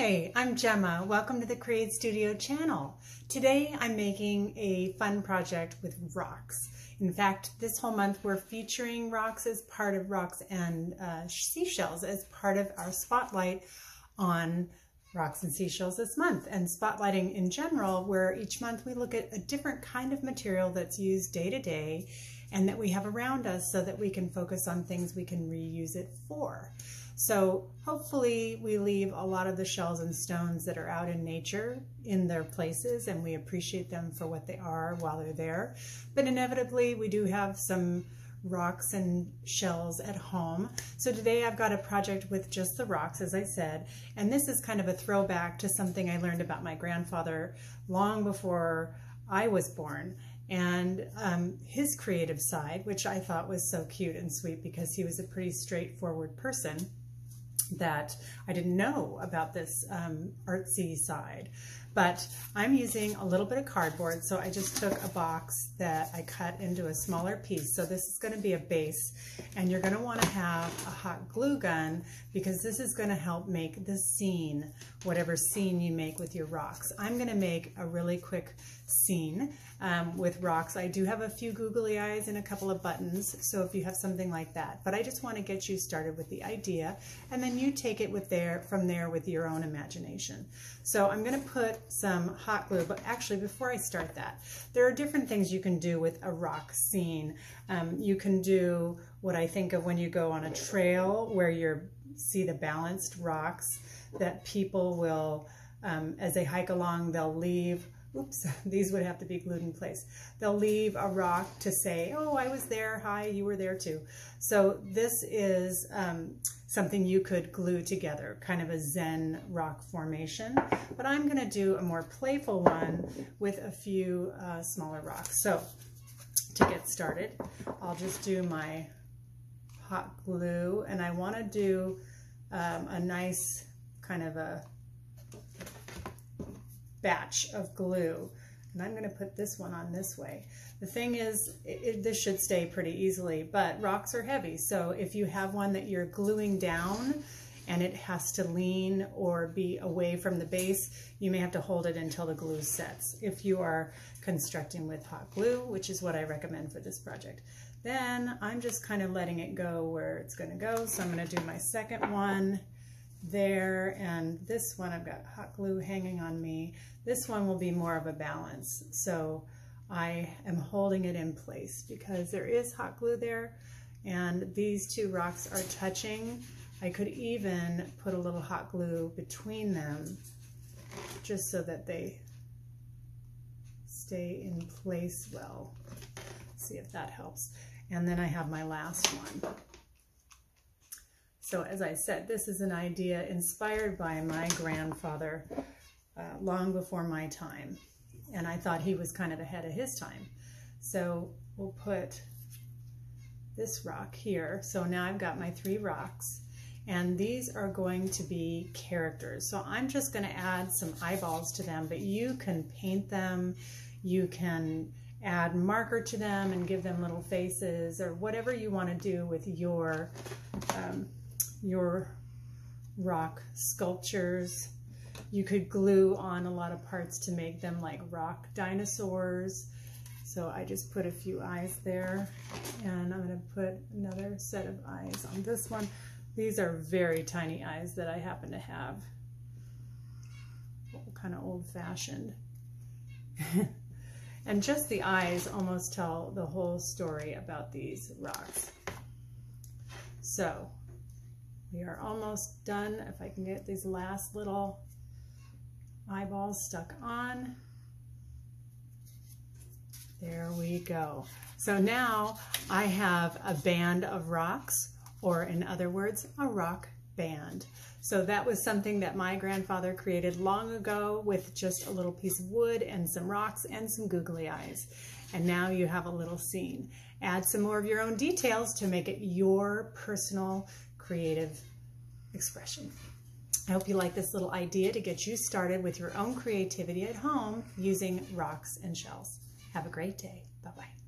Hi, I'm Gemma. Welcome to the Create Studio channel. Today I'm making a fun project with rocks. In fact, this whole month we're featuring rocks as part of rocks and seashells as part of our spotlight on rocks and seashells this month, and spotlighting in general, where each month we look at a different kind of material that's used day to day and that we have around us so that we can focus on things we can reuse it for. So hopefully we leave a lot of the shells and stones that are out in nature in their places, and we appreciate them for what they are while they're there. But inevitably we do have some rocks and shells at home. So today I've got a project with just the rocks, as I said, and this is kind of a throwback to something I learned about my grandfather long before I was born. And his creative side, which I thought was so cute and sweet because he was a pretty straightforward person, that I didn't know about this artsy side. But I'm using a little bit of cardboard, so I just took a box that I cut into a smaller piece. So this is going to be a base, and you're going to want to have a hot glue gun because this is going to help make the scene, whatever scene you make with your rocks. I'm going to make a really quick scene with rocks. I do have a few googly eyes and a couple of buttons, so if you have something like that. But I just want to get you started with the idea, and then you take it from there with your own imagination. So I'm going to put some hot glue, but actually before I start that, there are different things you can do with a rock scene. You can do what I think of when you go on a trail where you see the balanced rocks that people will, as they hike along, they'll leave, oops, these would have to be glued in place. They'll leave a rock to say, oh, I was there, hi, you were there too. So this is something you could glue together, kind of a Zen rock formation. But I'm gonna do a more playful one with a few smaller rocks. So to get started, I'll just do my hot glue, and I wanna do a nice kind of a batch of glue, and I'm going to put this one on this way. The thing is, this should stay pretty easily, but rocks are heavy, so if you have one that you're gluing down and it has to lean or be away from the base, you may have to hold it until the glue sets if you are constructing with hot glue, which is what I recommend for this project. Then I'm just kind of letting it go where it's going to go, so I'm going to do my second one there, and this one I've got hot glue hanging on me. This one will be more of a balance, so I am holding it in place because there is hot glue there, and these two rocks are touching. I could even put a little hot glue between them just so that they stay in place well. See if that helps. And then I have my last one. So as I said, this is an idea inspired by my grandfather long before my time. And I thought he was kind of ahead of his time. So we'll put this rock here. So now I've got my 3 rocks, and these are going to be characters. So I'm just going to add some eyeballs to them, but you can paint them, you can add marker to them and give them little faces, or whatever you want to do with your rock sculptures. You could glue on a lot of parts to make them like rock dinosaurs. So I just put a few eyes there, and I'm going to put another set of eyes on this one. These are very tiny eyes that I happen to have. Kind of old-fashioned. And just the eyes almost tell the whole story about these rocks. So we are almost done. If I can get these last little eyeballs stuck on. There we go. So now I have a band of rocks, or in other words, a rock band. So that was something that my grandfather created long ago with just a little piece of wood and some rocks and some googly eyes. And now you have a little scene. Add some more of your own details to make it your personal creative expression. I hope you like this little idea to get you started with your own creativity at home using rocks and shells. Have a great day. Bye-bye.